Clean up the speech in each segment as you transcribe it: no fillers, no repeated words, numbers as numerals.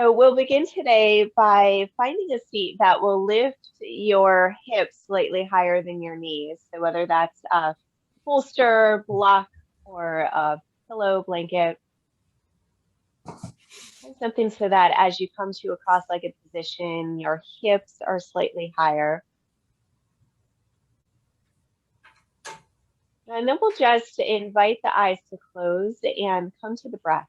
So we'll begin today by finding a seat that will lift your hips slightly higher than your knees. So whether that's a bolster, block, or a pillow, blanket, find something so that as you come to a cross-legged position, your hips are slightly higher. And then we'll just invite the eyes to close and come to the breath.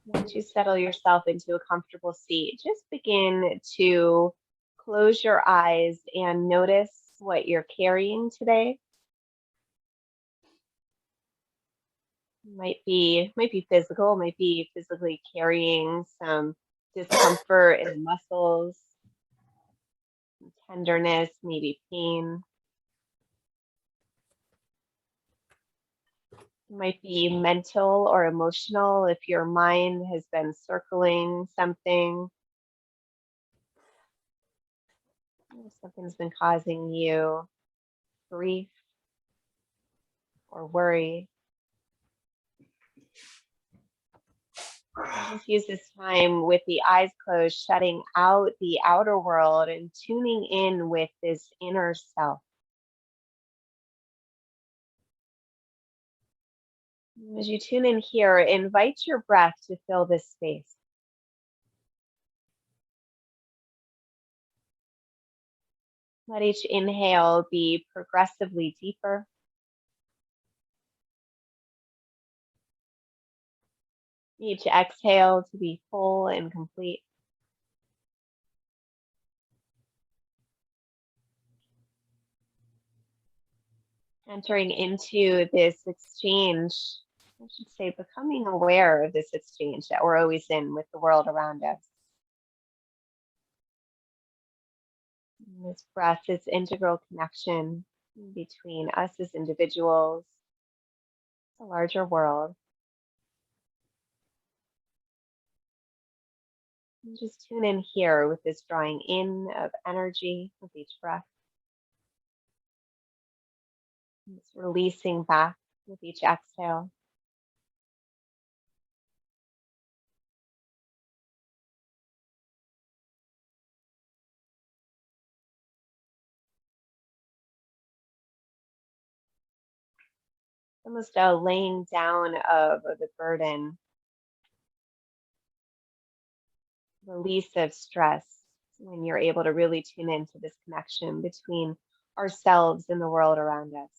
Once you settle yourself into a comfortable seat, just begin to close your eyes and notice what you're carrying today. Might be physical, might be physically carrying some discomfort in the muscles, some tenderness, maybe pain. It might be mental or emotional if your mind has been circling something. If something's been causing you grief or worry. Just use this time with the eyes closed, shutting out the outer world and tuning in with this inner self. As you tune in here, invite your breath to fill this space. Let each inhale be progressively deeper. Each exhale to be full and complete. Entering into this exchange, I should say, becoming aware of this exchange that we're always in with the world around us. And this breath, this integral connection between us as individuals, the larger world. And just tune in here with this drawing in of energy with each breath. And this releasing back with each exhale. Almost a laying down of the burden, release of stress when you're able to really tune into this connection between ourselves and the world around us.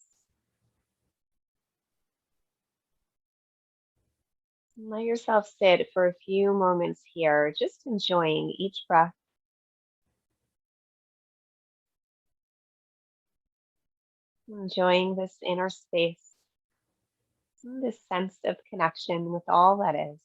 And let yourself sit for a few moments here, just enjoying each breath. Enjoying this inner space, and this sense of connection with all that is.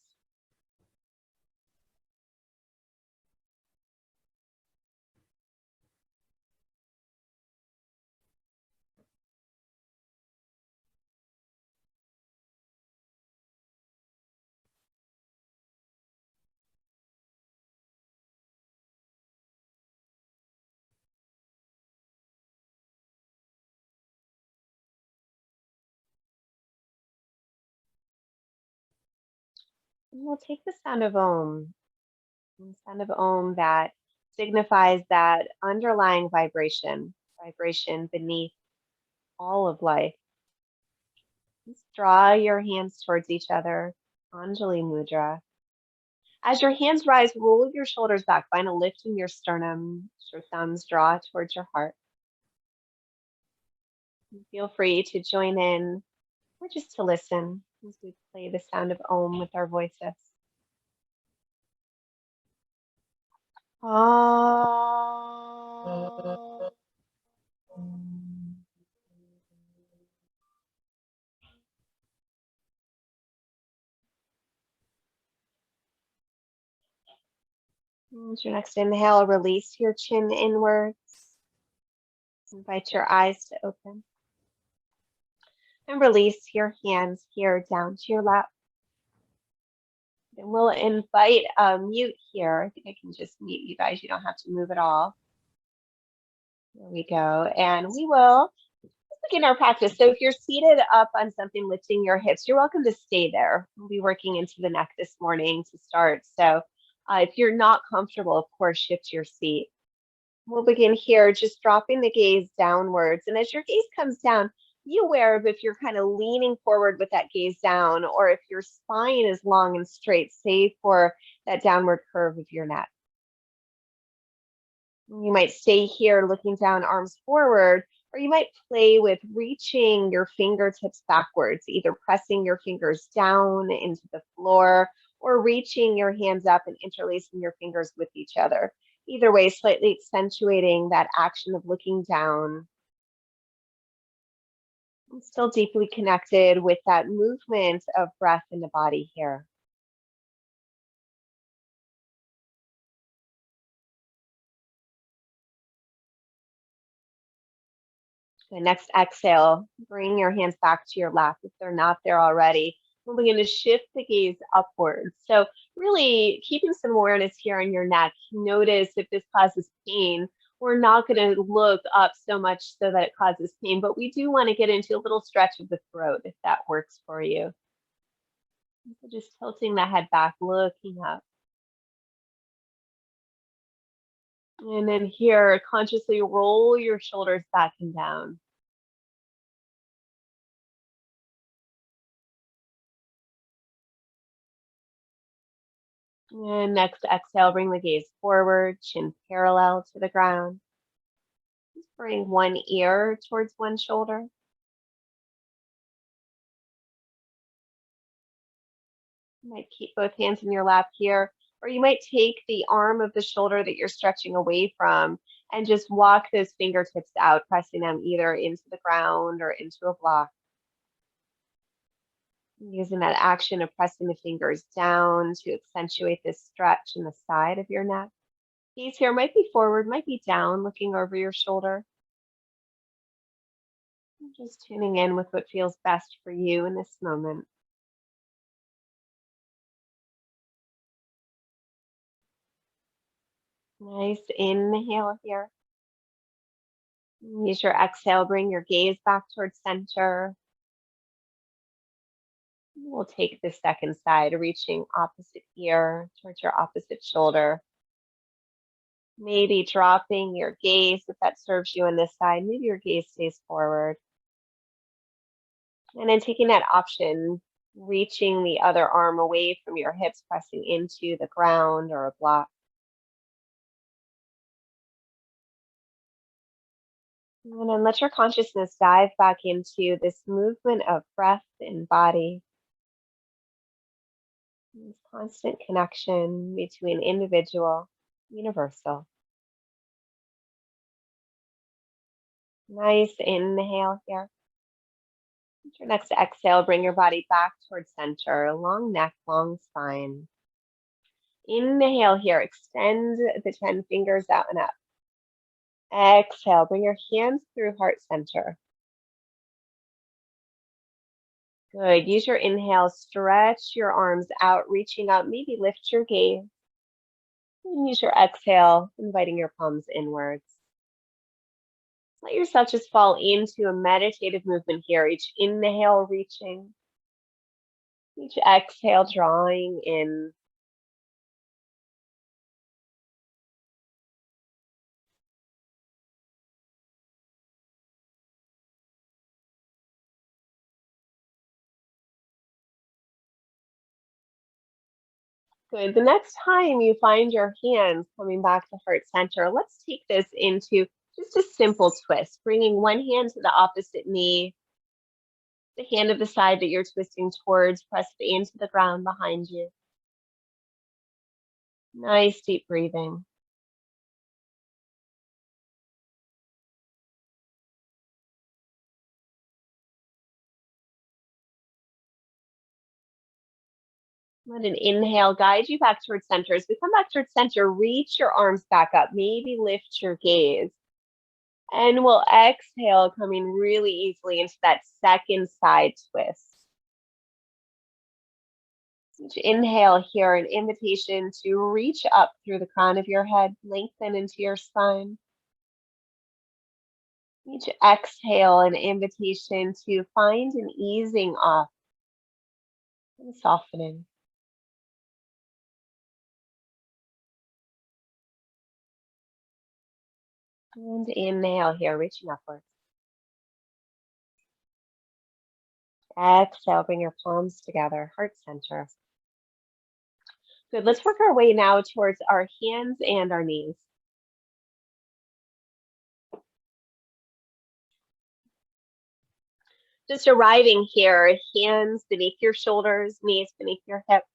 And we'll take the sound of Om, the sound of Om that signifies that underlying vibration beneath all of life. Just draw your hands towards each other, Anjali Mudra. As your hands rise, roll your shoulders back. Find a lift in your sternum. Your thumbs draw towards your heart. And feel free to join in or just to listen as we play the sound of Om with our voices. Ah. As your next inhale, release your chin inwards. Invite your eyes to open. And release your hands here down to your lap. And we'll invite a mute here. I think I can just mute you guys. You don't have to move at all. There we go. And we will Begin our practice. So if you're seated up on something, lifting your hips, you're welcome to stay there. We'll be working into the neck this morning to start. So if you're not comfortable, of course, shift your seat. We'll begin here, just dropping the gaze downwards. And as your gaze comes down, be aware of if you're kind of leaning forward with that gaze down, or if your spine is long and straight, save for that downward curve of your neck. You might stay here looking down, arms forward, or you might play with reaching your fingertips backwards, either pressing your fingers down into the floor or reaching your hands up and interlacing your fingers with each other. Either way, slightly accentuating that action of looking down. I'm still deeply connected with that movement of breath in the body here. The next exhale, bring your hands back to your lap if they're not there already. We're going to shift the gaze upwards. So really keeping some awareness here on your neck. Notice if this causes pain. We're not going to look up so much so that it causes pain, but we do want to get into a little stretch of the throat if that works for you. So just tilting the head back, looking up. And then here, consciously roll your shoulders back and down. And next exhale, bring the gaze forward, chin parallel to the ground. Just bring one ear towards one shoulder. You might keep both hands in your lap here, or you might take the arm of the shoulder that you're stretching away from and just walk those fingertips out, pressing them either into the ground or into a block. Using that action of pressing the fingers down to accentuate this stretch in the side of your neck. Gaze here might be forward, might be down, looking over your shoulder. Just tuning in with what feels best for you in this moment. Nice inhale here. Use your exhale, bring your gaze back towards center. We'll take the second side, reaching opposite ear towards your opposite shoulder. Maybe dropping your gaze if that serves you on this side. Maybe your gaze stays forward. And then taking that option, reaching the other arm away from your hips, pressing into the ground or a block. And then let your consciousness dive back into this movement of breath and body. This constant connection between individual, universal. Nice inhale here. With your next exhale, bring your body back towards center. Long neck, long spine. Inhale here, extend the 10 fingers out and up. Exhale, bring your hands through heart center. Good. Use your inhale, stretch your arms out, reaching out, maybe lift your gaze. And use your exhale, inviting your palms inwards. Let yourself just fall into a meditative movement here. Each inhale, reaching. Each exhale, drawing in. Good. The next time you find your hands coming back to heart center, let's take this into just a simple twist, bringing one hand to the opposite knee, the hand of the side that you're twisting towards, pressed into the ground behind you. Nice deep breathing. Let an inhale guide you back towards center. As we come back towards center, reach your arms back up, maybe lift your gaze. And we'll exhale, coming really easily into that second side twist. Each inhale here, an invitation to reach up through the crown of your head, lengthen into your spine. Each exhale, an invitation to find an easing off and softening. And inhale here, reaching upwards. Exhale, bring your palms together, heart center. Good. Let's work our way now towards our hands and our knees. Just arriving here, hands beneath your shoulders, knees beneath your hips.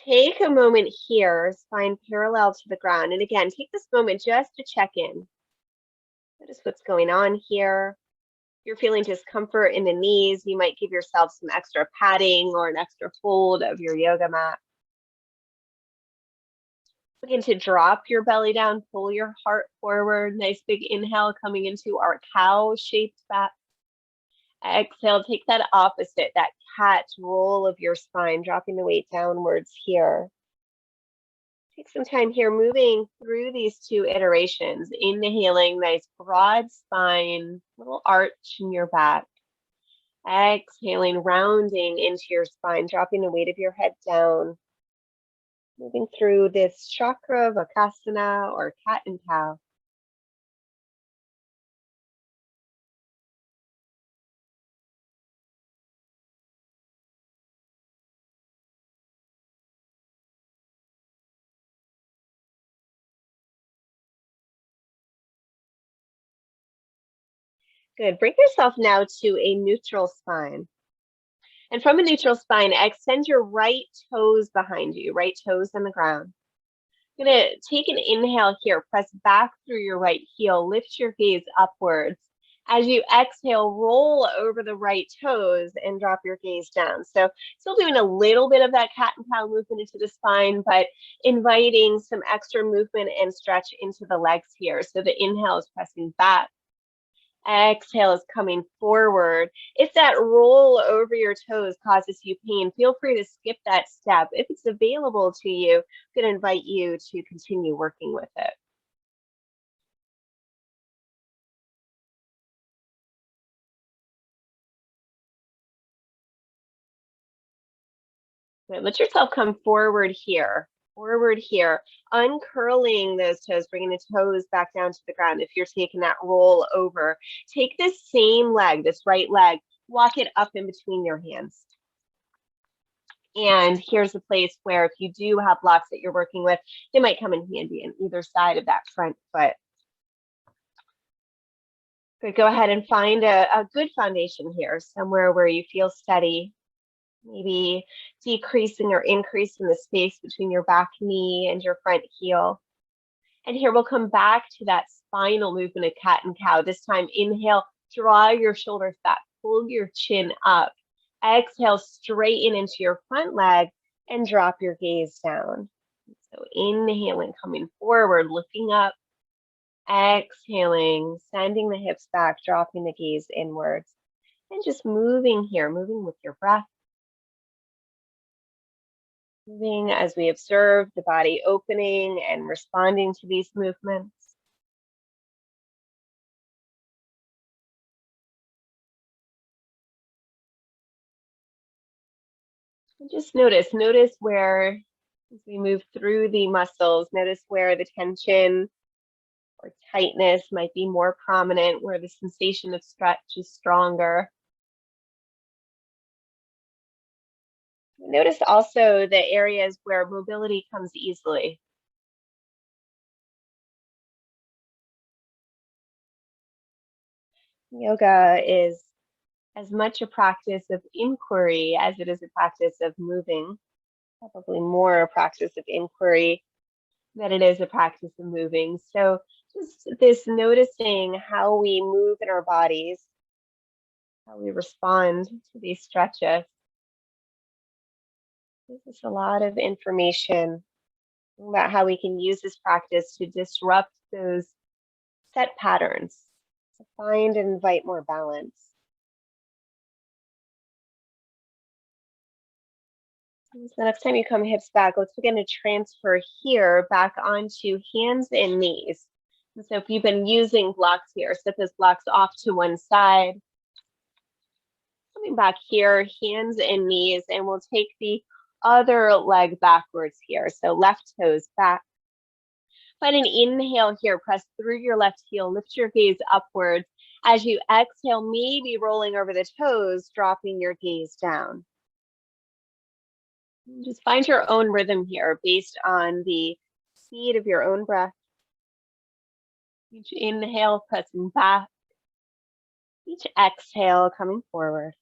Take a moment here, spine parallel to the ground. And again, take this moment just to check in. Notice what's going on here. If you're feeling discomfort in the knees, you might give yourself some extra padding or an extra fold of your yoga mat. Begin to drop your belly down, pull your heart forward. Nice big inhale coming into our cow-shaped back. Exhale, take that opposite, that cat roll of your spine, dropping the weight downwards here. Take some time here moving through these two iterations. Inhaling, nice broad spine, little arch in your back. Exhaling, rounding into your spine, dropping the weight of your head down. Moving through this chakra of Vakasana or cat and cow. Good. Bring yourself now to a neutral spine. And from a neutral spine, extend your right toes behind you, right toes on the ground. You're going to take an inhale here, press back through your right heel, lift your gaze upwards. As you exhale, roll over the right toes and drop your gaze down. So still doing a little bit of that cat and cow movement into the spine, but inviting some extra movement and stretch into the legs here. So the inhale is pressing back. Exhale is coming forward. If that roll over your toes causes you pain, feel free to skip that step. If it's available to you, I'm going to invite you to continue working with it. Good. Let yourself come forward here. Forward here, uncurling those toes, bringing the toes back down to the ground. If you're taking that roll over, take this same leg, this right leg, walk it up in between your hands. And here's a place where if you do have blocks that you're working with, they might come in handy on either side of that front foot. Good. Go ahead and find a good foundation here, somewhere where you feel steady. Maybe decreasing or increasing the space between your back knee and your front heel. And here we'll come back to that spinal movement of cat and cow. This time, inhale, draw your shoulders back, pull your chin up. Exhale, straighten into your front leg and drop your gaze down. So inhaling, coming forward, looking up. Exhaling, sending the hips back, dropping the gaze inwards. And just moving here, moving with your breath. Moving as we observe the body opening and responding to these movements. And just notice where, as we move through the muscles, notice where the tension or tightness might be more prominent, where the sensation of stretch is stronger. Notice also the areas where mobility comes easily. Yoga is as much a practice of inquiry as it is a practice of moving, probably more a practice of inquiry than it is a practice of moving. So just this noticing how we move in our bodies, how we respond to these stretches. This is a lot of information about how we can use this practice to disrupt those set patterns, to find and invite more balance. So the next time you come hips back, let's begin to transfer here back onto hands and knees. And so if you've been using blocks here, set those blocks off to one side. Coming back here, hands and knees, and we'll take the other leg backwards here. So left toes back. Find an inhale here, press through your left heel, lift your gaze upwards. As you exhale, maybe rolling over the toes, dropping your gaze down. Just find your own rhythm here based on the speed of your own breath. Each inhale, pressing back. Each exhale, coming forward.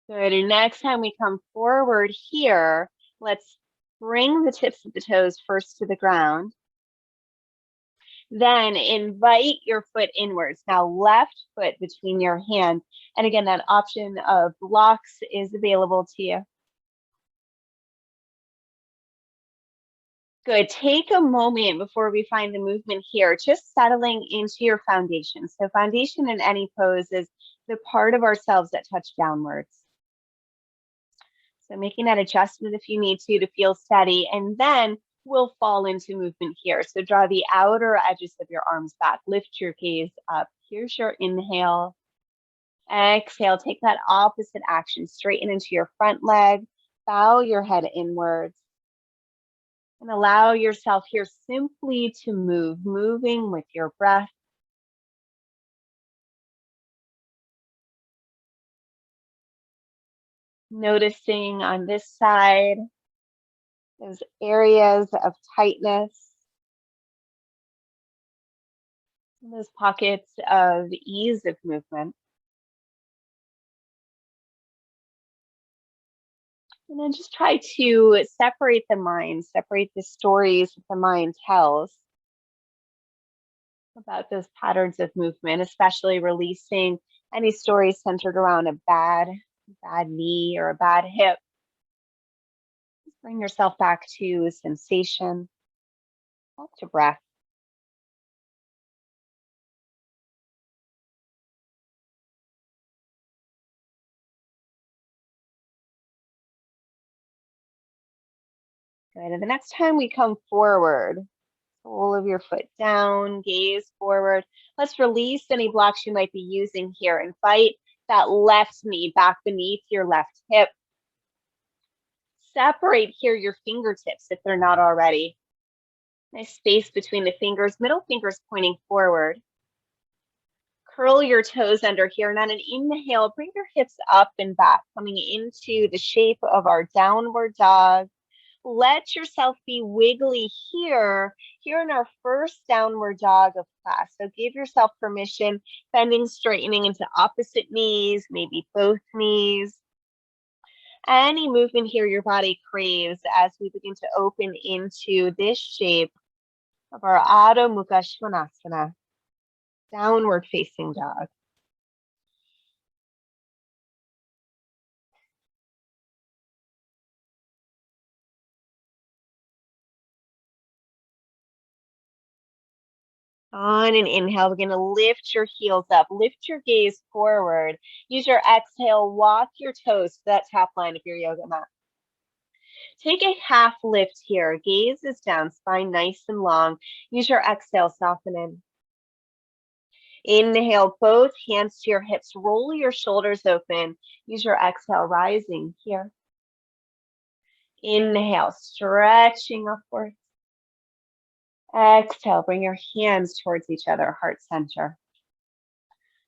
Good, and next time we come forward here, let's bring the tips of the toes first to the ground. Then invite your foot inwards. Now left foot between your hands. And again, that option of blocks is available to you. Good, take a moment before we find the movement here, just settling into your foundation. So foundation in any pose is the part of ourselves that touch downwards. So making that adjustment if you need to feel steady, and then we'll fall into movement here. So draw the outer edges of your arms back, lift your gaze up. Here's your inhale. Exhale, take that opposite action, straighten into your front leg, bow your head inwards, and allow yourself here simply to move, moving with your breath. Noticing on this side, those areas of tightness, and those pockets of ease of movement. And then just try to separate the mind, separate the stories that the mind tells about those patterns of movement, especially releasing any stories centered around a bad knee or a bad hip. Just bring yourself back to sensation, back to breath. Good. And the next time we come forward, sole of your foot down, gaze forward. Let's release any blocks you might be using here. Invite that left knee back beneath your left hip. Separate here your fingertips if they're not already. Nice space between the fingers, middle fingers pointing forward. Curl your toes under here, and on an inhale, bring your hips up and back, coming into the shape of our downward dog. Let yourself be wiggly here in our first downward dog of class. So give yourself permission, bending, straightening into opposite knees, maybe both knees. Any movement here your body craves as we begin to open into this shape of our Adho Mukha Svanasana, downward facing dog. On an inhale, begin to lift your heels up, lift your gaze forward. Use your exhale, walk your toes to that top line of your yoga mat. Take a half lift here, gaze is down, spine nice and long. Use your exhale, soften in. Inhale, both hands to your hips, roll your shoulders open. Use your exhale, rising here. Inhale, stretching upwards. Exhale, bring your hands towards each other, heart center.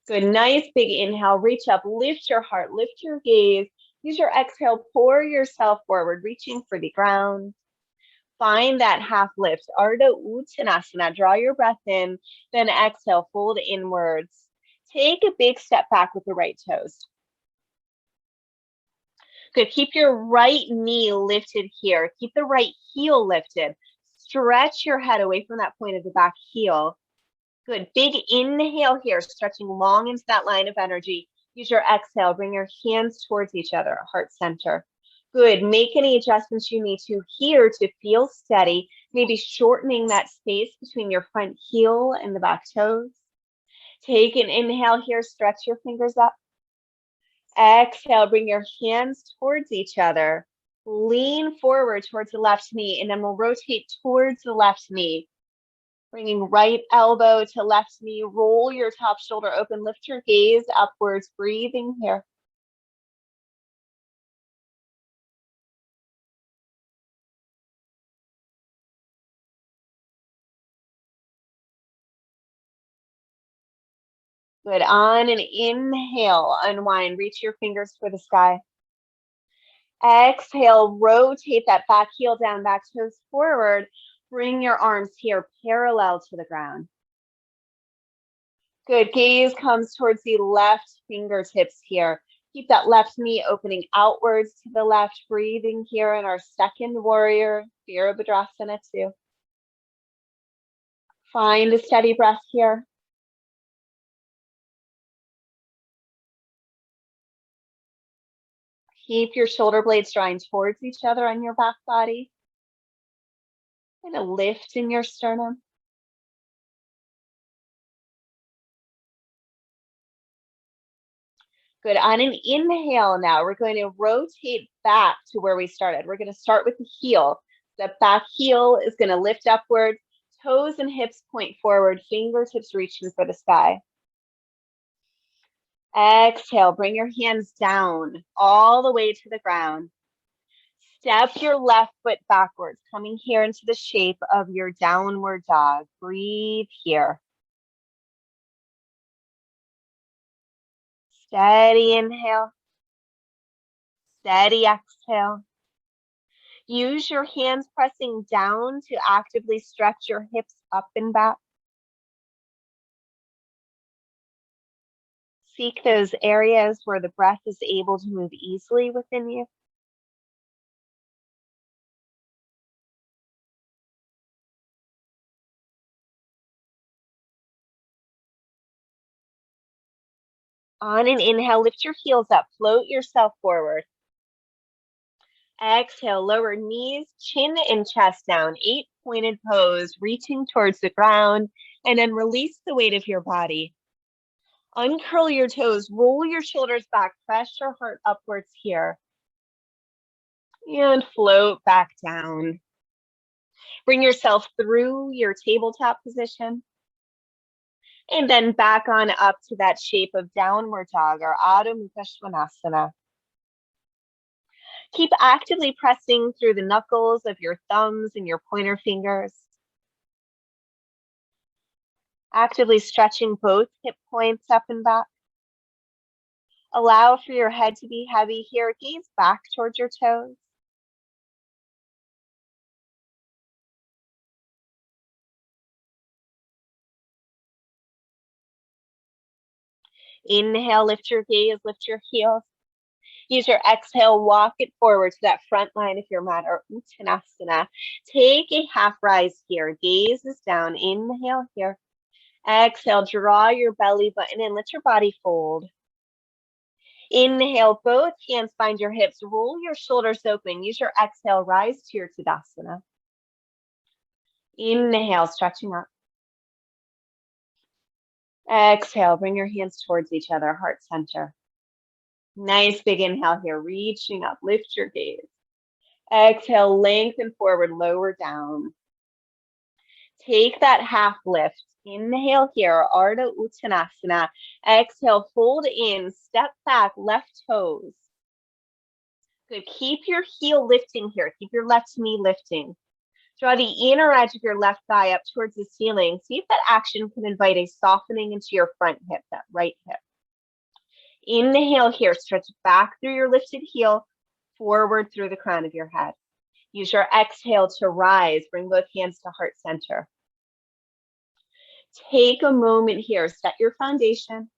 Good, nice big inhale, reach up, lift your heart, lift your gaze. Use your exhale, pour yourself forward, reaching for the ground. Find that half lift, Ardha Uttanasana. Draw your breath in, then exhale, fold inwards. Take a big step back with the right toes. Good, keep your right knee lifted here. Keep the right heel lifted. Stretch your head away from that point of the back heel. Good, big inhale here, stretching long into that line of energy. Use your exhale, bring your hands towards each other, heart center. Good. Make any adjustments you need to here to feel steady. Maybe shortening that space between your front heel and the back toes. Take an inhale here. Stretch your fingers up. Exhale. Bring your hands towards each other. Lean forward towards the left knee, and then we'll rotate towards the left knee. Bringing right elbow to left knee. Roll your top shoulder open. Lift your gaze upwards. Breathing here. Good. On an inhale, unwind. Reach your fingers for the sky. Exhale, rotate that back heel down, back toes forward. Bring your arms here parallel to the ground. Good. Gaze comes towards the left fingertips here. Keep that left knee opening outwards to the left. Breathing here in our second warrior, Virabhadrasana 2. Find a steady breath here. Keep your shoulder blades drawing towards each other on your back body. And a lift in your sternum. Good. On an inhale now, we're going to rotate back to where we started. We're going to start with the heel. The back heel is going to lift upward. Toes and hips point forward. Fingertips reaching for the sky. Exhale. Bring your hands down all the way to the ground. Step your left foot backwards, coming here into the shape of your downward dog. Breathe here. Steady inhale. Steady exhale. Use your hands pressing down to actively stretch your hips up and back. Seek those areas where the breath is able to move easily within you. On an inhale, lift your heels up, float yourself forward. Exhale, lower knees, chin and chest down, 8-pointed pose, reaching towards the ground, and then release the weight of your body. Uncurl your toes, roll your shoulders back, press your heart upwards here. And float back down. Bring yourself through your tabletop position. And then back on up to that shape of downward dog or Adho Mukha Svanasana. Keep actively pressing through the knuckles of your thumbs and your pointer fingers. Actively stretching both hip points up and back. Allow for your head to be heavy here. Gaze back towards your toes. Inhale, lift your gaze, lift your heels. Use your exhale, walk it forward to that front line of your mat or Uttanasana. Take a half rise here. Gaze is down. Inhale here. Exhale, draw your belly button in. Let your body fold. Inhale, both hands find your hips. Roll your shoulders open. Use your exhale, rise to your Tadasana. Inhale, stretching up. Exhale, bring your hands towards each other, heart center. Nice big inhale here, reaching up, lift your gaze. Exhale, lengthen forward, lower down. Take that half lift. Inhale here, Ardha Uttanasana. Exhale, fold in, step back, left toes. Good, keep your heel lifting here. Keep your left knee lifting. Draw the inner edge of your left thigh up towards the ceiling. See if that action can invite a softening into your front hip, that right hip. Inhale here, stretch back through your lifted heel, forward through the crown of your head. Use your exhale to rise, bring both hands to heart center. Take a moment here, set your foundation.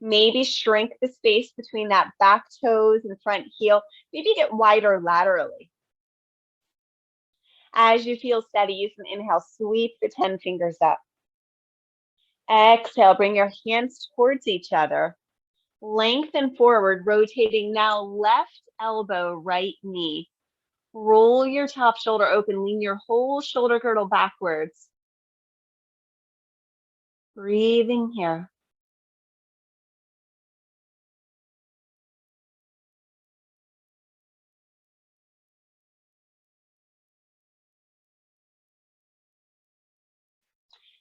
Maybe shrink the space between that back toes and front heel. Maybe get wider laterally. As you feel steady, use an inhale, sweep the 10 fingers up. Exhale, bring your hands towards each other. Lengthen forward, rotating now left elbow, right knee. Roll your top shoulder open, lean your whole shoulder girdle backwards. Breathing here.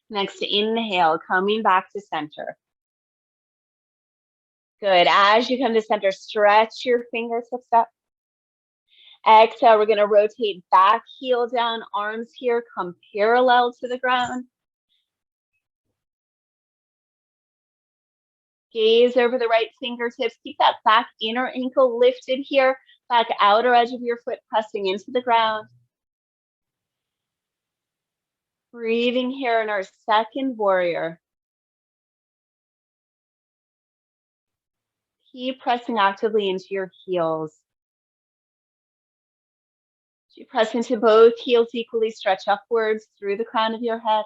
Next, inhale, coming back to center. Good. As you come to center, stretch your fingertips up. Exhale, we're going to rotate back, heel down, arms here, come parallel to the ground. Gaze over the right fingertips. Keep that back inner ankle lifted here, back outer edge of your foot pressing into the ground. Breathing here in our second warrior. Keep pressing actively into your heels. As you press into both heels equally, stretch upwards through the crown of your head.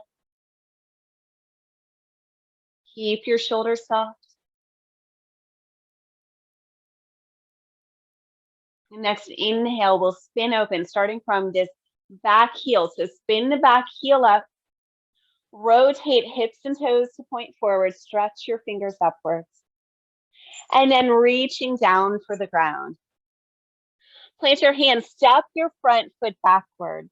Keep your shoulders soft. Next inhale, we'll spin open, starting from this back heel. So spin the back heel up. Rotate hips and toes to point forward. Stretch your fingers upwards. And then reaching down for the ground. Plant your hands, step your front foot backwards.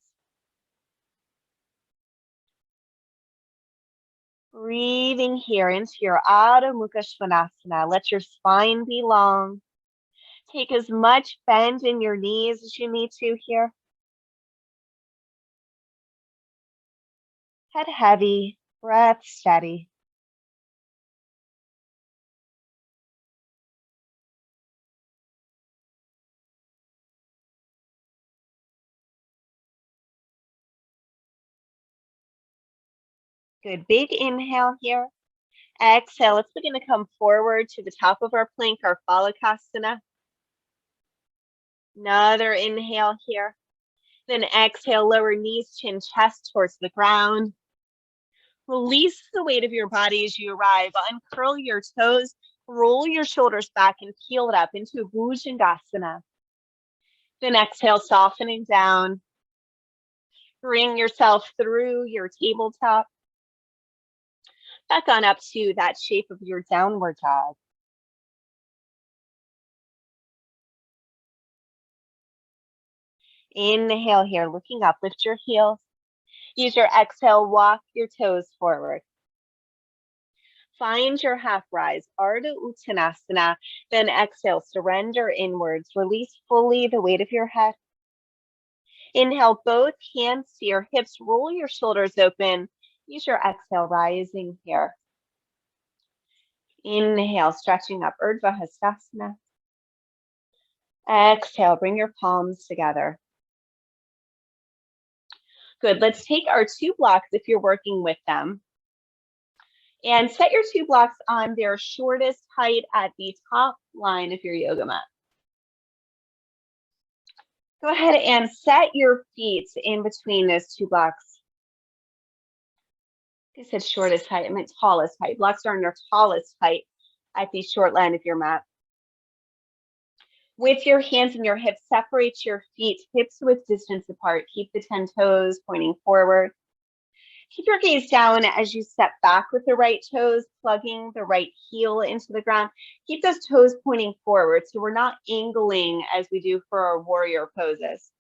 Breathing here into your Adho Mukha Svanasana. Let your spine be long. Take as much bend in your knees as you need to here. Head heavy, breath steady. Good, big inhale here. Exhale, let's begin to come forward to the top of our plank, our Phalakasana. Another inhale here. Then exhale, lower knees, chin, chest towards the ground. Release the weight of your body as you arrive. Uncurl your toes, roll your shoulders back and peel it up into Bhujangasana. Then exhale, softening down. Bring yourself through your tabletop. Back on up to that shape of your downward dog. Inhale here, looking up, lift your heels. Use your exhale, walk your toes forward. Find your half rise, Ardha Uttanasana. Then exhale, surrender inwards. Release fully the weight of your head. Inhale, both hands to your hips. Roll your shoulders open. Use your exhale, rising here. Inhale, stretching up, Urdhva Hastasana. Exhale, bring your palms together. Good. Let's take our two blocks if you're working with them. And set your two blocks on their shortest height at the top line of your yoga mat. Go ahead and set your feet in between those two blocks. I said shortest height, I meant tallest height. Blocks are on their tallest height at the short line of your mat. With your hands and your hips, separate your feet, hips width distance apart. Keep the 10 toes pointing forward. Keep your gaze down as you step back with the right toes, plugging the right heel into the ground. Keep those toes pointing forward so we're not angling as we do for our warrior poses.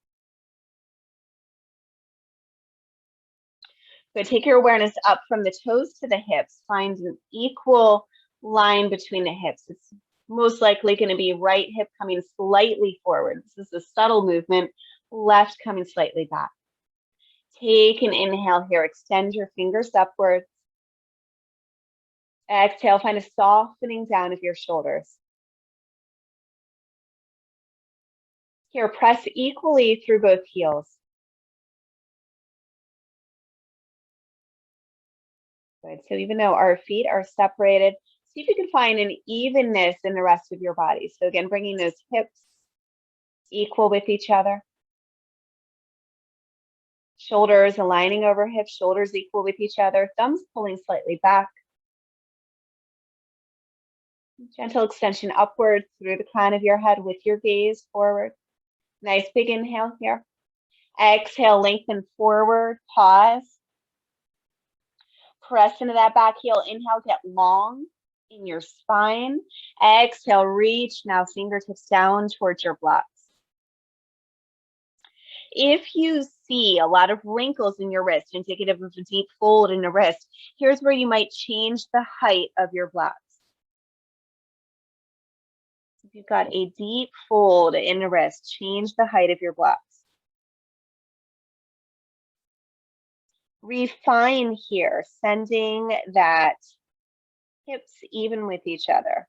So take your awareness up from the toes to the hips. Find an equal line between the hips. It's most likely going to be right hip coming slightly forward. This is a subtle movement, left coming slightly back. Take an inhale here, extend your fingers upwards. Exhale, find a softening down of your shoulders. Here, press equally through both heels. Good, so even though our feet are separated, see if you can find an evenness in the rest of your body. So again, bringing those hips equal with each other. Shoulders aligning over hips, shoulders equal with each other, thumbs pulling slightly back. Gentle extension upwards through the crown of your head with your gaze forward. Nice big inhale here. Exhale, lengthen forward, pause. Press into that back heel. Inhale, get long in your spine. Exhale, reach now fingertips down towards your blocks. If you see a lot of wrinkles in your wrist, indicative of a deep fold in the wrist, here's where you might change the height of your blocks. If you've got a deep fold in the wrist, change the height of your blocks. Refine here, sending that hips even with each other.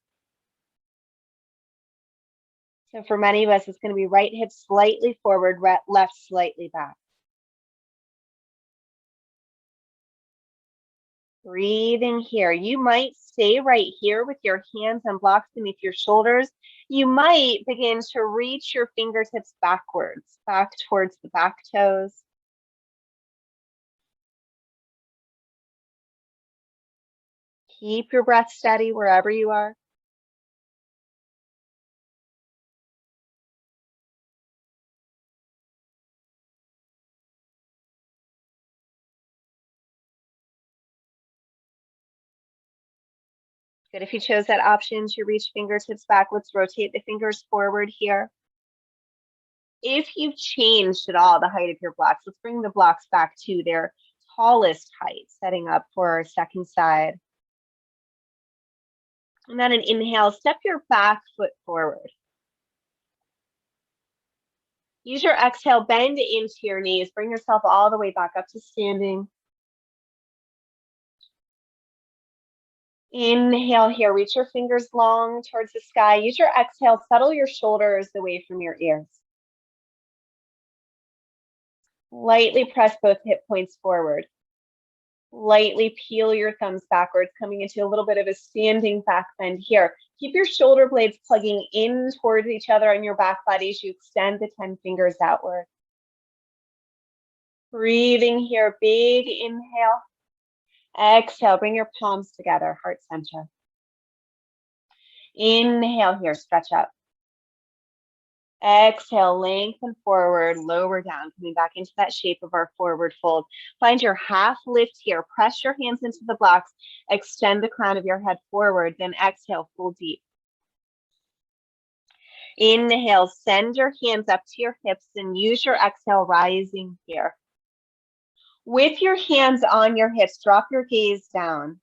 So for many of us, it's going to be right hip slightly forward, left slightly back. Breathing here. You might stay right here with your hands on blocks beneath your shoulders. You might begin to reach your fingertips backwards, back towards the back toes. Keep your breath steady wherever you are. Good. If you chose that option to reach fingertips back, let's rotate the fingers forward here. If you've changed at all the height of your blocks, let's bring the blocks back to their tallest height, setting up for our second side. And then an inhale, step your back foot forward. Use your exhale, bend into your knees, bring yourself all the way back up to standing. Inhale here, reach your fingers long towards the sky. Use your exhale, settle your shoulders away from your ears. Lightly press both hip points forward. Lightly peel your thumbs backwards, coming into a little bit of a standing back bend here. Keep your shoulder blades plugging in towards each other on your back body as you extend the 10 fingers outward. Breathing here, big inhale. Exhale, bring your palms together, heart center. Inhale here, stretch up. Exhale, lengthen forward, lower down, coming back into that shape of our forward fold. Find your half lift here. Press your hands into the blocks. Extend the crown of your head forward. Then exhale, full deep. Inhale, send your hands up to your hips and use your exhale, rising here. With your hands on your hips, drop your gaze down.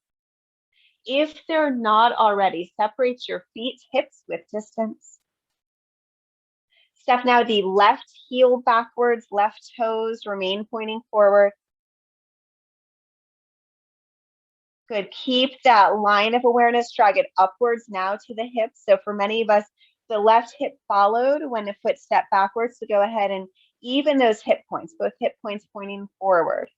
If they're not already, separate your feet, hips with distance. Step now the left heel backwards, left toes remain pointing forward. Good. Keep that line of awareness, drag it upwards now to the hips. So for many of us, the left hip followed when the foot stepped backwards. So go ahead and even those hip points, both hip points pointing forward.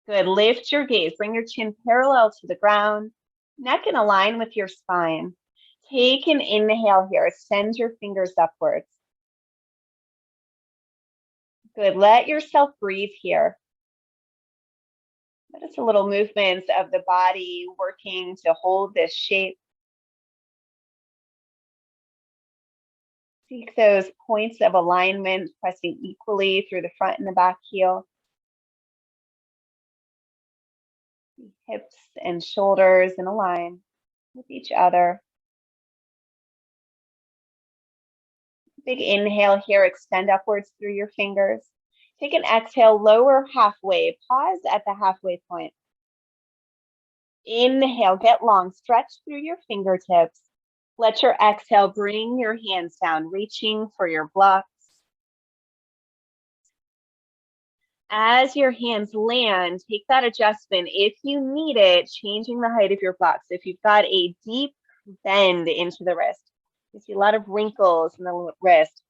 Good. Lift your gaze. Bring your chin parallel to the ground, neck in a line with your spine. Take an inhale here. Send your fingers upwards. Good. Let yourself breathe here. Notice a little movements of the body working to hold this shape. Seek those points of alignment, pressing equally through the front and the back heel. Hips and shoulders in a line with each other. Big inhale here, extend upwards through your fingers. Take an exhale, lower halfway, pause at the halfway point. Inhale, get long, stretch through your fingertips. Let your exhale bring your hands down, reaching for your blocks. As your hands land, take that adjustment if you need it, changing the height of your blocks. If you've got a deep bend into the wrist, you see a lot of wrinkles in the wrist,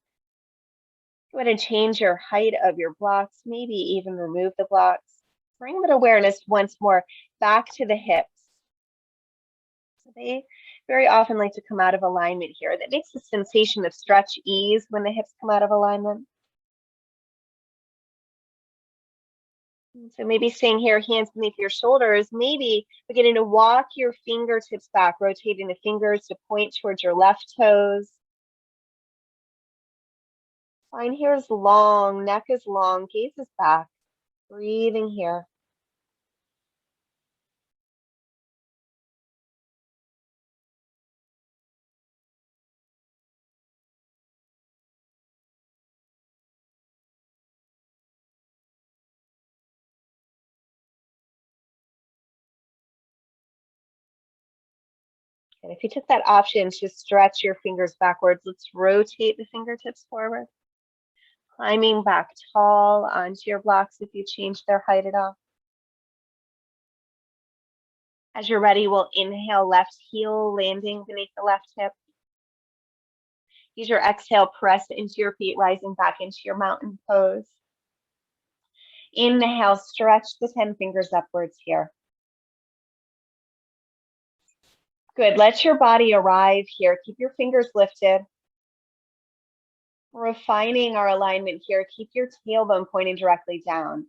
go ahead and change your height of your blocks, maybe even remove the blocks. Bring that awareness once more back to the hips. So they very often like to come out of alignment here. That makes the sensation of stretch ease when the hips come out of alignment. So maybe staying here, hands beneath your shoulders, maybe beginning to walk your fingertips back, rotating the fingers to point towards your left toes. Spine here is long, neck is long, gaze is back. Breathing here. And if you took that option to stretch your fingers backwards, let's rotate the fingertips forward. Climbing back tall onto your blocks if you change their height at all. As you're ready, we'll inhale, left heel landing beneath the left hip. Use your exhale, press into your feet, rising back into your mountain pose. Inhale, stretch the 10 fingers upwards here. Good, let your body arrive here. Keep your fingers lifted. Refining our alignment here. Keep your tailbone pointing directly down.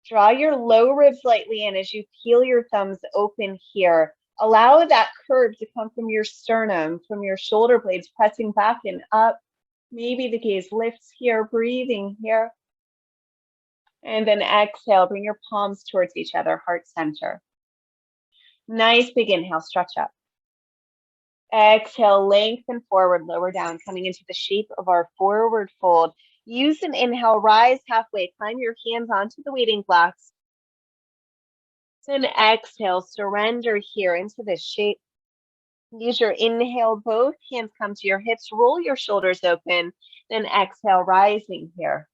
Draw your low ribs lightly in as you peel your thumbs open here. Allow that curve to come from your sternum, from your shoulder blades, pressing back and up. Maybe the gaze lifts here, breathing here. And then exhale, bring your palms towards each other, heart center. Nice big inhale, stretch up. Exhale, lengthen forward, lower down, coming into the shape of our forward fold. Use an inhale, rise halfway, climb your hands onto the waiting blocks. Then exhale, surrender here into this shape. Use your inhale, both hands come to your hips, roll your shoulders open, then exhale, rising here.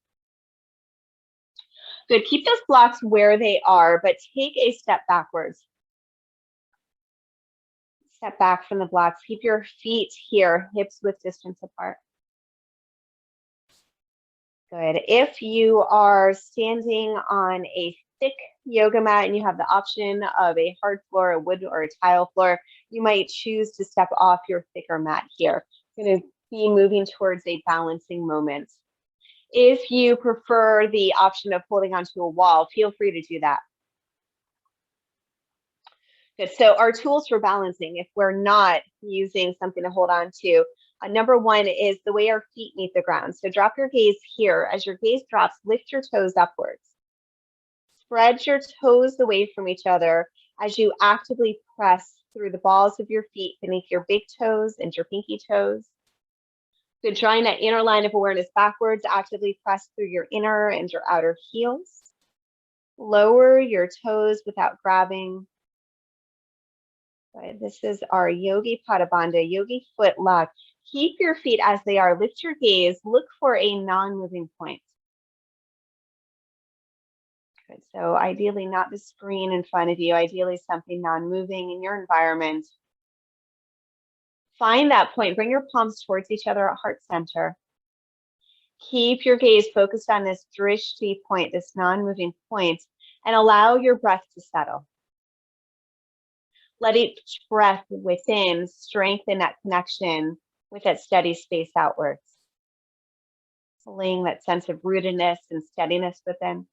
Good, keep those blocks where they are, but take a step backwards. Step back from the blocks, keep your feet here, hips width distance apart. Good, if you are standing on a thick yoga mat and you have the option of a hard floor, a wood or a tile floor, you might choose to step off your thicker mat here. It's going to be moving towards a balancing moment. If you prefer the option of holding onto a wall, feel free to do that. Good. So our tools for balancing, if we're not using something to hold on to, number one is the way our feet meet the ground. So drop your gaze here. As your gaze drops, lift your toes upwards. Spread your toes away from each other as you actively press through the balls of your feet beneath your big toes and your pinky toes. Good, drawing that inner line of awareness backwards, actively press through your inner and your outer heels. Lower your toes without grabbing. Good. This is our Yogi Padabandha, Yogi foot lock. Keep your feet as they are. Lift your gaze. Look for a non-moving point. Good. So ideally not the screen in front of you, ideally something non-moving in your environment. Find that point. Bring your palms towards each other at heart center. Keep your gaze focused on this drishti point, this non-moving point, and allow your breath to settle. Let each breath within strengthen that connection with that steady space outwards. Feeling that sense of rootedness and steadiness within.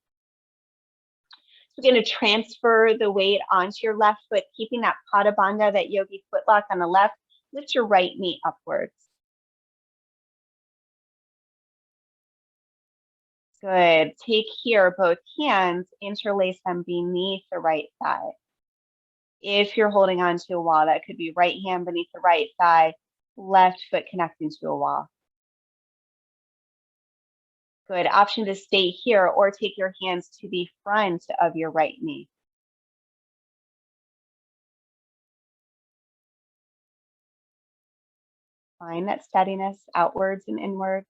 So we're going to transfer the weight onto your left foot, keeping that Padabandha, that yogi footlock on the left. Lift your right knee upwards. Good. Take here both hands, interlace them beneath the right thigh. If you're holding onto a wall, that could be right hand beneath the right thigh, left foot connecting to a wall. Good. Option to stay here or take your hands to the front of your right knee. Find that steadiness outwards and inwards.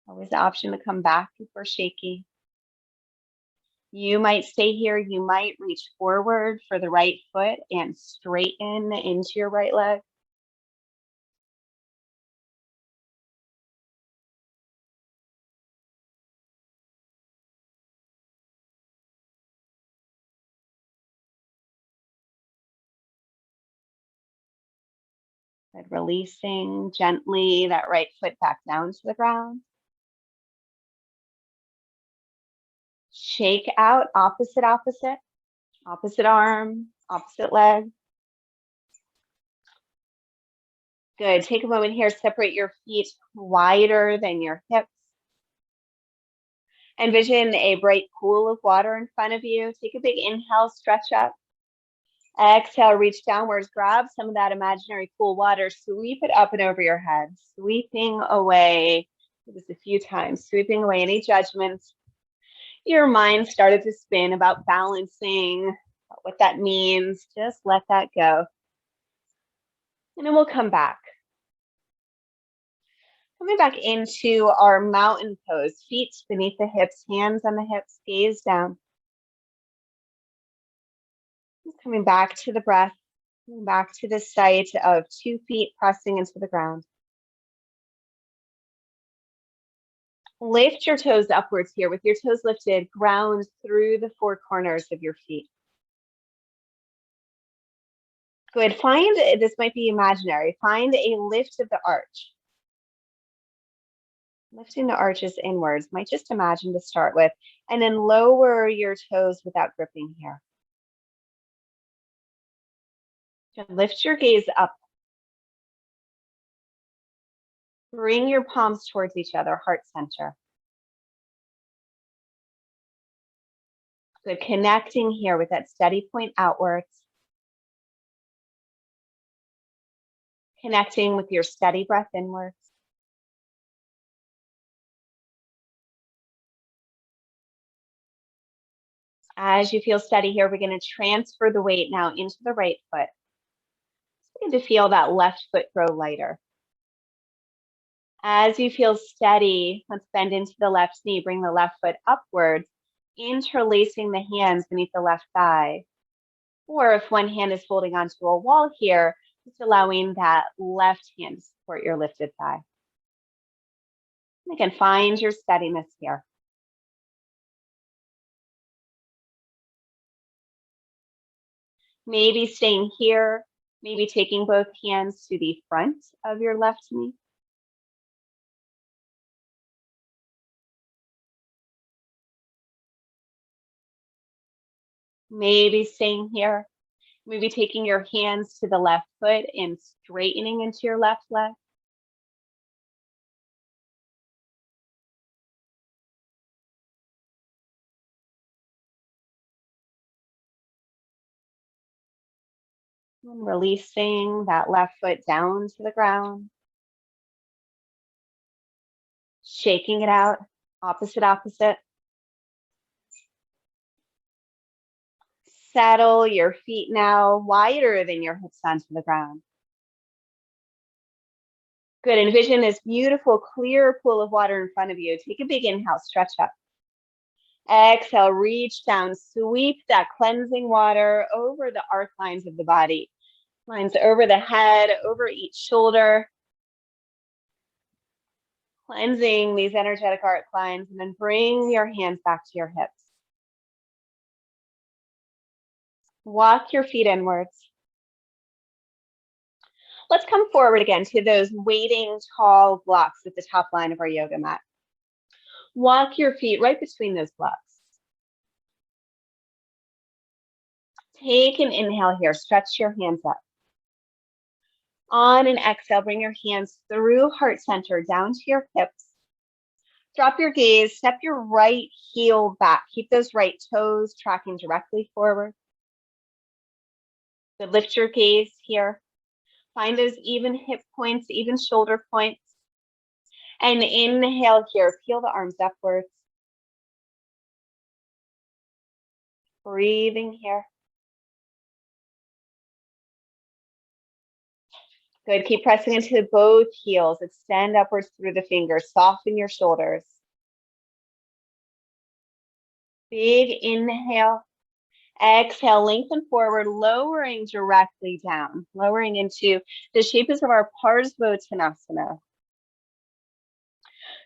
Always the option to come back if we're shaky. You might stay here. You might reach forward for the right foot and straighten into your right leg. Good. Releasing gently that right foot back down to the ground. Shake out, opposite, opposite, opposite arm, opposite leg. Good. Take a moment here, separate your feet wider than your hips. Envision a bright pool of water in front of you. Take a big inhale, stretch up. Exhale, reach downwards, grab some of that imaginary cool water, sweep it up and over your head, sweeping away. Do this a few times, sweeping away any judgments. Your mind started to spin about balancing, what that means. Just let that go. And then we'll come back. Coming back into our mountain pose, feet beneath the hips, hands on the hips, gaze down. Coming back to the breath, coming back to the sight of 2 feet pressing into the ground. Lift your toes upwards here. With your toes lifted, ground through the 4 corners of your feet. Good. Find, this might be imaginary, find a lift of the arch. Lifting the arches inwards, might just imagine to start with, and then lower your toes without gripping here. Lift your gaze up. Bring your palms towards each other, heart center. Good, connecting here with that steady point outwards. Connecting with your steady breath inwards. As you feel steady here, we're going to transfer the weight now into the right foot. Begin to feel that left foot grow lighter. As you feel steady, let's bend into the left knee, bring the left foot upwards, interlacing the hands beneath the left thigh. Or if one hand is holding onto a wall here, just allowing that left hand to support your lifted thigh. And again, find your steadiness here. Maybe staying here, maybe taking both hands to the front of your left knee. Maybe staying here, maybe taking your hands to the left foot and straightening into your left leg. And releasing that left foot down to the ground. Shaking it out, opposite, opposite. Settle your feet now wider than your hips onto the ground. Good, envision this beautiful clear pool of water in front of you. Take a big inhale, stretch up. Exhale, reach down, sweep that cleansing water over the arc lines of the body. Lines over the head, over each shoulder. Cleansing these energetic arc lines, and then bring your hands back to your hips. Walk your feet inwards. Let's come forward again to those waiting tall blocks at the top line of our yoga mat. Walk your feet right between those blocks. Take an inhale here, stretch your hands up. On an exhale, bring your hands through heart center down to your hips. Drop your gaze, step your right heel back. Keep those right toes tracking directly forward. Good, lift your gaze here. Find those even hip points, even shoulder points. And inhale here, peel the arms upwards. Breathing here. Good, keep pressing into both heels. Extend upwards through the fingers, soften your shoulders. Big inhale. Exhale, lengthen forward, lowering directly down, lowering into the shapes of our Parsvottanasana.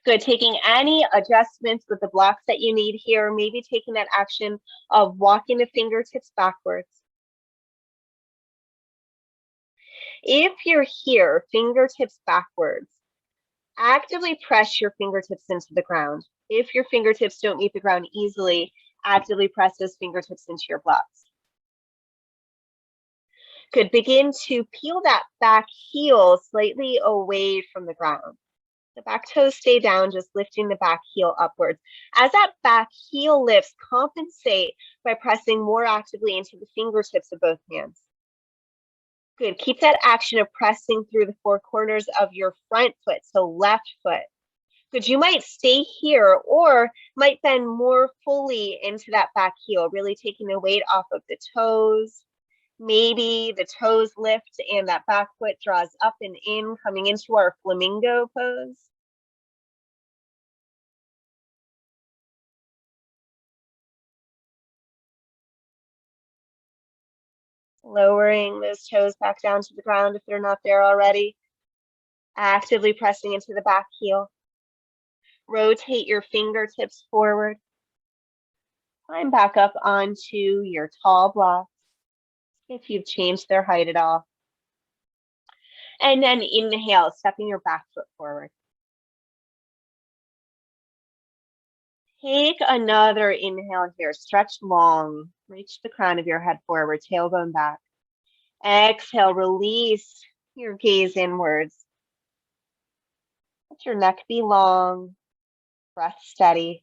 Good, taking any adjustments with the blocks that you need here, maybe taking that action of walking the fingertips backwards. If you're here, fingertips backwards, actively press your fingertips into the ground. If your fingertips don't meet the ground easily, Actively press those fingertips into your blocks. Good. Begin to peel that back heel slightly away from the ground. The back toes stay down, just lifting the back heel upwards. As that back heel lifts, compensate by pressing more actively into the fingertips of both hands. Good. Keep that action of pressing through the four corners of your front foot, so left foot. Good. You might stay here or might bend more fully into that back heel, really taking the weight off of the toes. Maybe the toes lift and that back foot draws up and in, coming into our flamingo pose. Lowering those toes back down to the ground if they're not there already. Actively pressing into the back heel. Rotate your fingertips forward. Climb back up onto your tall blocks if you've changed their height at all. And then inhale, stepping your back foot forward. Take another inhale here. Stretch long. Reach the crown of your head forward, tailbone back. Exhale, release your gaze inwards. Let your neck be long, breath steady.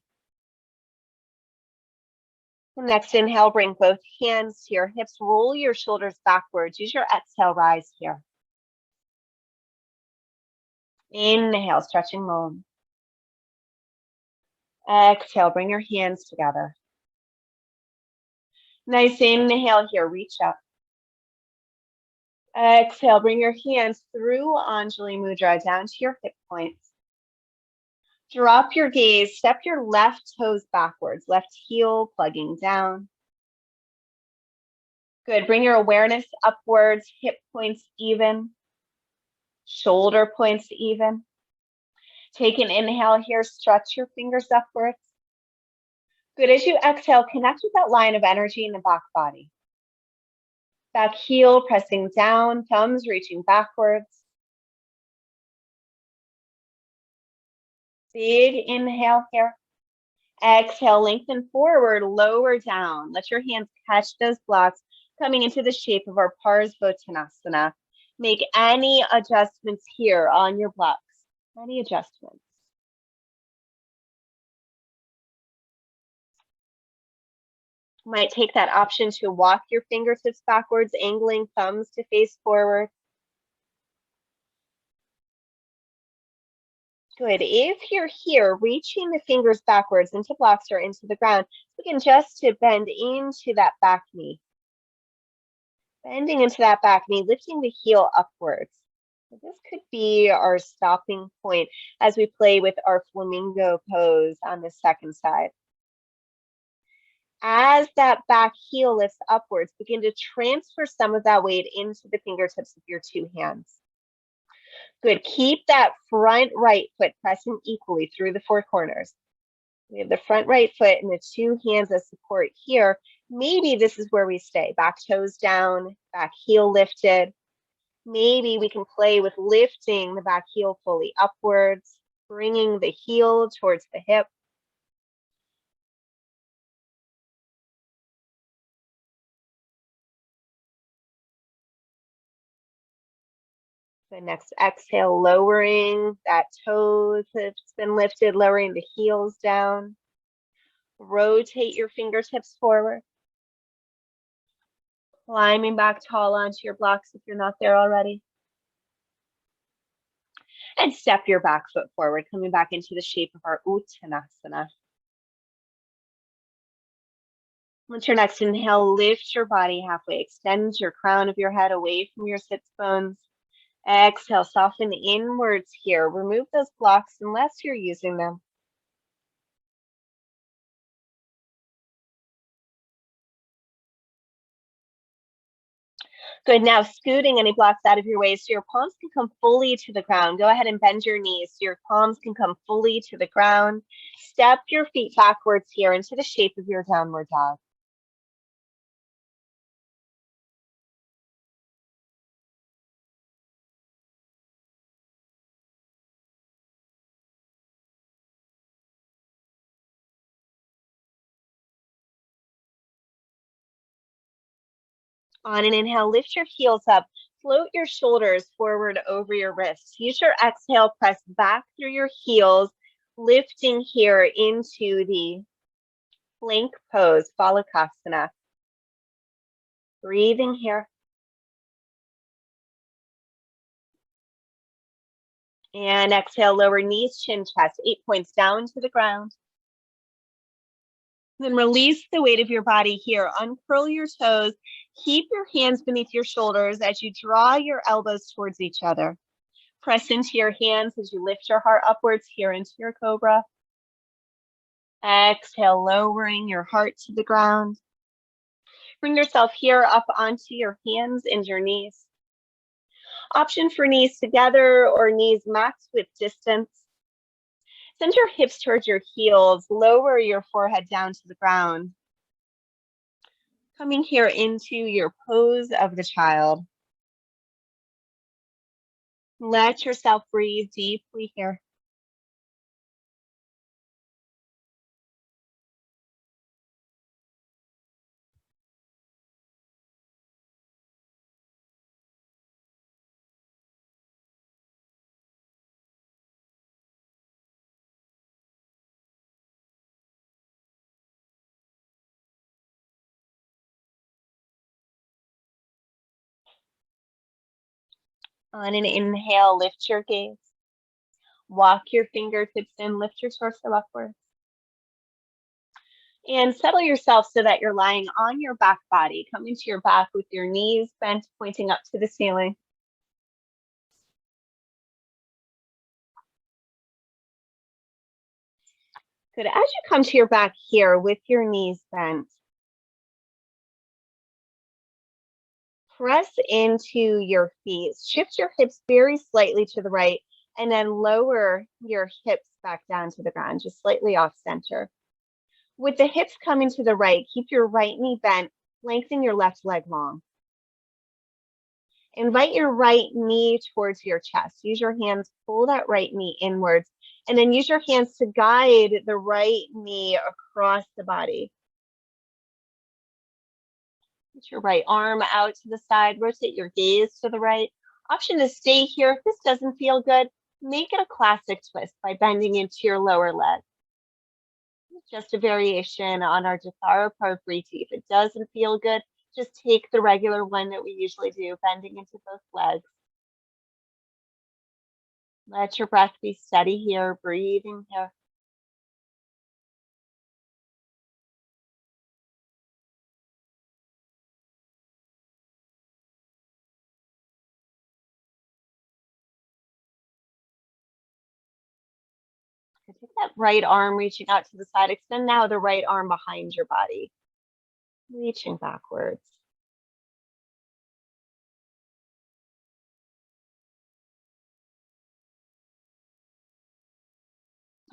Next inhale, bring both hands to your hips. Roll your shoulders backwards. Use your exhale, rise here. Inhale, stretching long. Exhale, bring your hands together. Nice inhale here, reach up. Exhale, bring your hands through Anjali Mudra down to your hip points. Drop your gaze, step your left toes backwards, left heel plugging down. Good, bring your awareness upwards, hip points even, shoulder points even. Take an inhale here, stretch your fingers upwards. Good, as you exhale, connect with that line of energy in the back body. Back heel pressing down, thumbs reaching backwards. Big inhale here. Exhale, lengthen forward, lower down. Let your hands catch those blocks coming into the shape of our Parsvottanasana. Make any adjustments here on your blocks. Any adjustments. Might take that option to walk your fingertips backwards, angling thumbs to face forward. Good. If you're here, reaching the fingers backwards into blocks or into the ground, begin just to bend into that back knee. Bending into that back knee, lifting the heel upwards. So this could be our stopping point as we play with our flamingo pose on the second side. As that back heel lifts upwards, begin to transfer some of that weight into the fingertips of your two hands. Good. Keep that front right foot pressing equally through the four corners. We have the front right foot and the two hands as support here. Maybe this is where we stay. Back toes down, back heel lifted. Maybe we can play with lifting the back heel fully upwards, bringing the heel towards the hip. The next exhale, lowering that toes that's been lifted, lowering the heels down. Rotate your fingertips forward. Climbing back tall onto your blocks if you're not there already. And step your back foot forward, coming back into the shape of our Uttanasana. Once your next inhale, lift your body halfway. Extend your crown of your head away from your sits bones. Exhale, soften inwards here. Remove those blocks unless you're using them. Good. Now scooting any blocks out of your way so your palms can come fully to the ground. Go ahead and bend your knees so your palms can come fully to the ground. Step your feet backwards here into the shape of your downward dog. On an inhale, lift your heels up. Float your shoulders forward over your wrists. Use your exhale, press back through your heels, lifting here into the plank pose, Balakasana. Breathing here. And exhale, lower knees, chin, chest, 8 points down to the ground. Then release the weight of your body here. Uncurl your toes. Keep your hands beneath your shoulders as you draw your elbows towards each other. Press into your hands as you lift your heart upwards here into your cobra. Exhale, lowering your heart to the ground. Bring yourself here up onto your hands and your knees. Option for knees together or knees matched with distance. Send your hips towards your heels. Lower your forehead down to the ground. Coming here into your pose of the child. Let yourself breathe deeply here. On an inhale, lift your gaze. Walk your fingertips in, lift your torso upwards. And settle yourself so that you're lying on your back body. Come into your back with your knees bent, pointing up to the ceiling. Good. As you come to your back here with your knees bent, press into your feet. Shift your hips very slightly to the right, and then lower your hips back down to the ground, just slightly off center. With the hips coming to the right, keep your right knee bent, lengthen your left leg long. Invite your right knee towards your chest. Use your hands, pull that right knee inwards, and then use your hands to guide the right knee across the body. Put your right arm out to the side, rotate your gaze to the right. Option to stay here. If this doesn't feel good, make it a classic twist by bending into your lower leg. Just a variation on our Jathara Pravriti. If it doesn't feel good, just take the regular one that we usually do, bending into both legs. Let your breath be steady here, breathing here. Take that right arm reaching out to the side. Extend now the right arm behind your body, reaching backwards.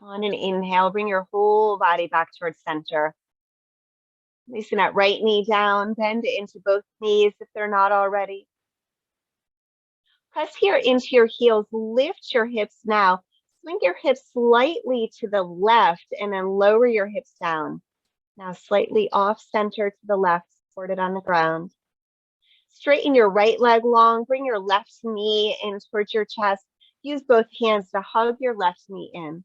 On an inhale, bring your whole body back towards center. Loosen that right knee down, bend into both knees if they're not already. Press here into your heels, lift your hips now. Swing your hips slightly to the left and then lower your hips down. Now slightly off center to the left, supported on the ground. Straighten your right leg long, bring your left knee in towards your chest. Use both hands to hug your left knee in.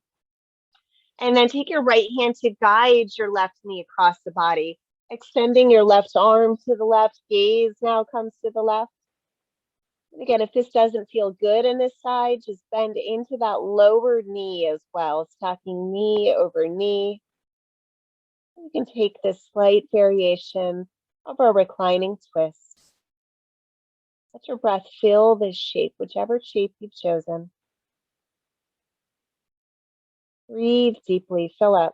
And then take your right hand to guide your left knee across the body, extending your left arm to the left, gaze now comes to the left. And again, if this doesn't feel good in this side, just bend into that lower knee as well, stacking knee over knee. You can take this slight variation of our reclining twist. Let your breath fill this shape, whichever shape you've chosen. Breathe deeply, fill up.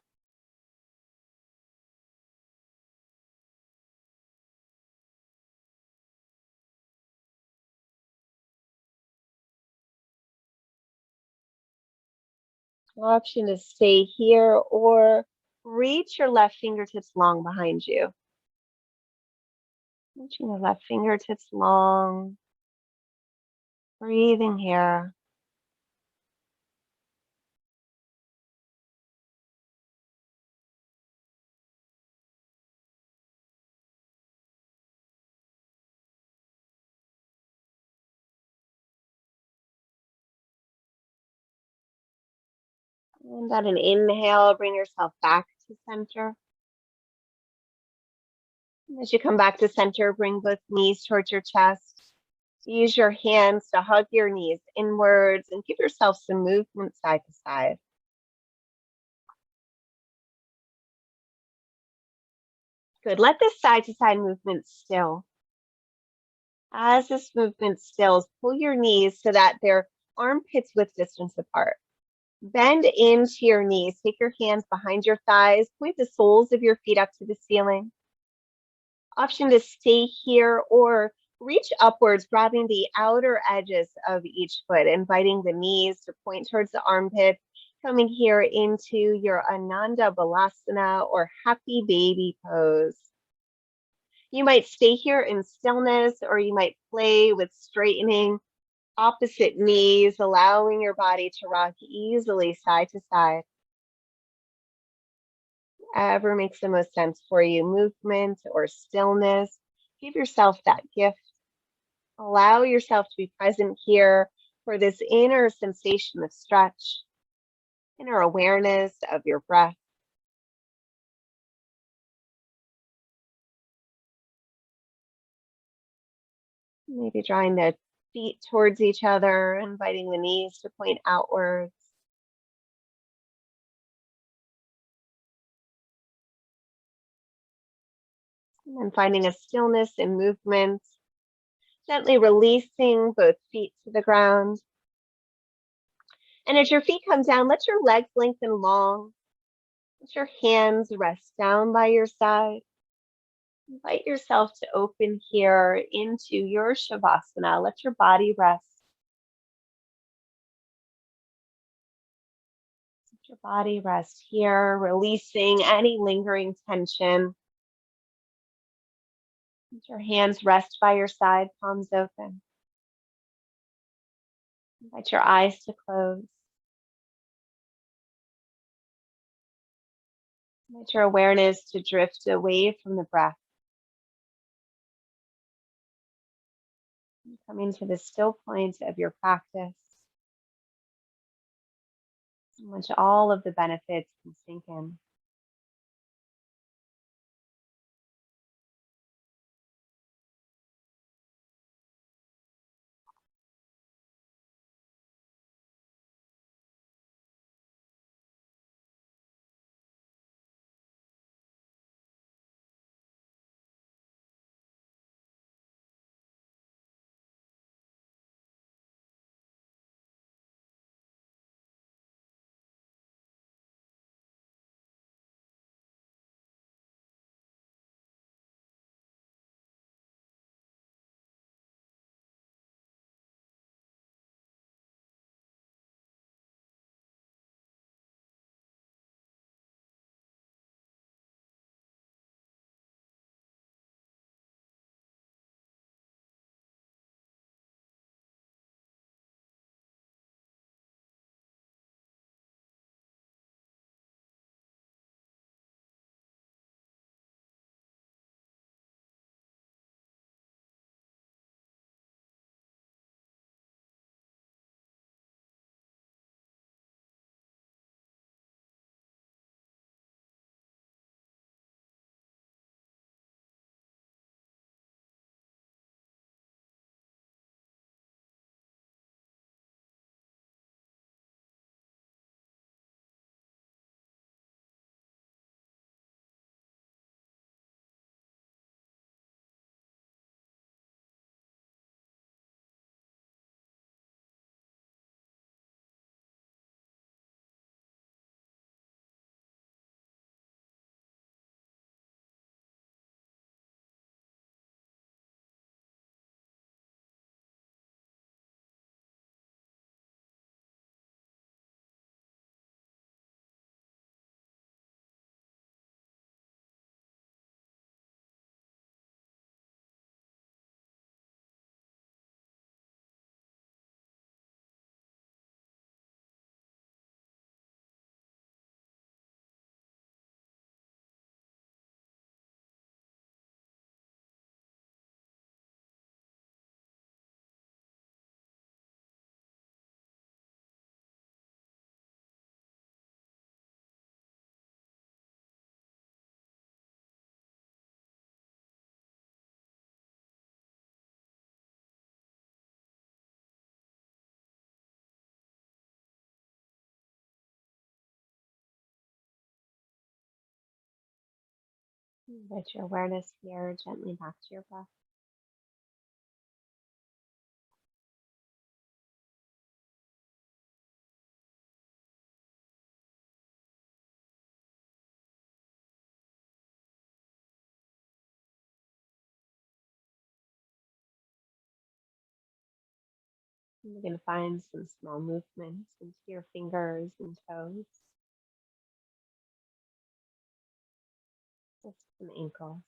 Option to stay here or reach your left fingertips long behind you. Reaching your left fingertips long. Breathing here. And on an inhale, bring yourself back to center. As you come back to center, bring both knees towards your chest. Use your hands to hug your knees inwards and give yourself some movement side to side. Good. Let this side to side movement still. As this movement stills, pull your knees so that they're armpits width distance apart. Bend into your knees. Take your hands behind your thighs. Point the soles of your feet up to the ceiling. Option to stay here or reach upwards, grabbing the outer edges of each foot, inviting the knees to point towards the armpits, coming here into your Ananda Balasana or happy baby pose. You might stay here in stillness, or you might play with straightening opposite knees, allowing your body to rock easily side to side. Whatever makes the most sense for you, movement or stillness. Give yourself that gift. Allow yourself to be present here for this inner sensation of stretch, inner awareness of your breath. Maybe drawing the feet towards each other, inviting the knees to point outwards. And then finding a stillness in movement, gently releasing both feet to the ground. And as your feet come down, let your legs lengthen long. Let your hands rest down by your side. Invite yourself to open here into your Shavasana. Let your body rest. Let your body rest here, releasing any lingering tension. Let your hands rest by your side, palms open. Invite your eyes to close. Invite your awareness to drift away from the breath. Coming to the still point of your practice, in which all of the benefits can sink in. Invite your awareness here gently back to your breath. And you're going to find some small movements into your fingers and toes, just some ankles.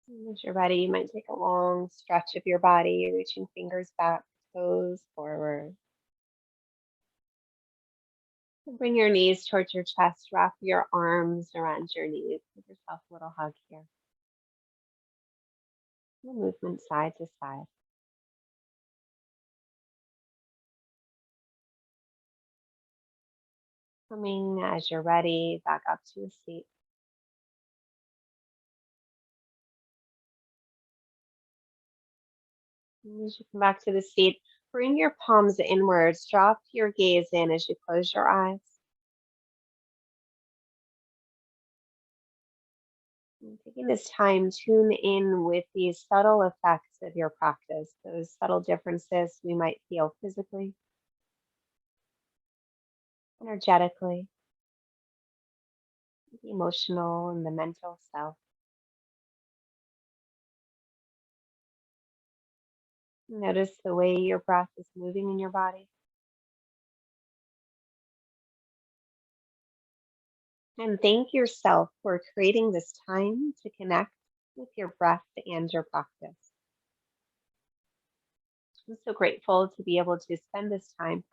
And as you're ready, you might take a long stretch of your body, reaching fingers back, toes forward. And bring your knees towards your chest, wrap your arms around your knees. Give yourself a little hug here. And movement side to side. Coming as you're ready, back up to a seat. And as you come back to the seat, bring your palms inwards, drop your gaze in as you close your eyes. And taking this time, tune in with these subtle effects of your practice, those subtle differences we might feel physically, energetically, the emotional, and the mental self. Notice the way your breath is moving in your body. And thank yourself for creating this time to connect with your breath and your practice. I'm so grateful to be able to spend this time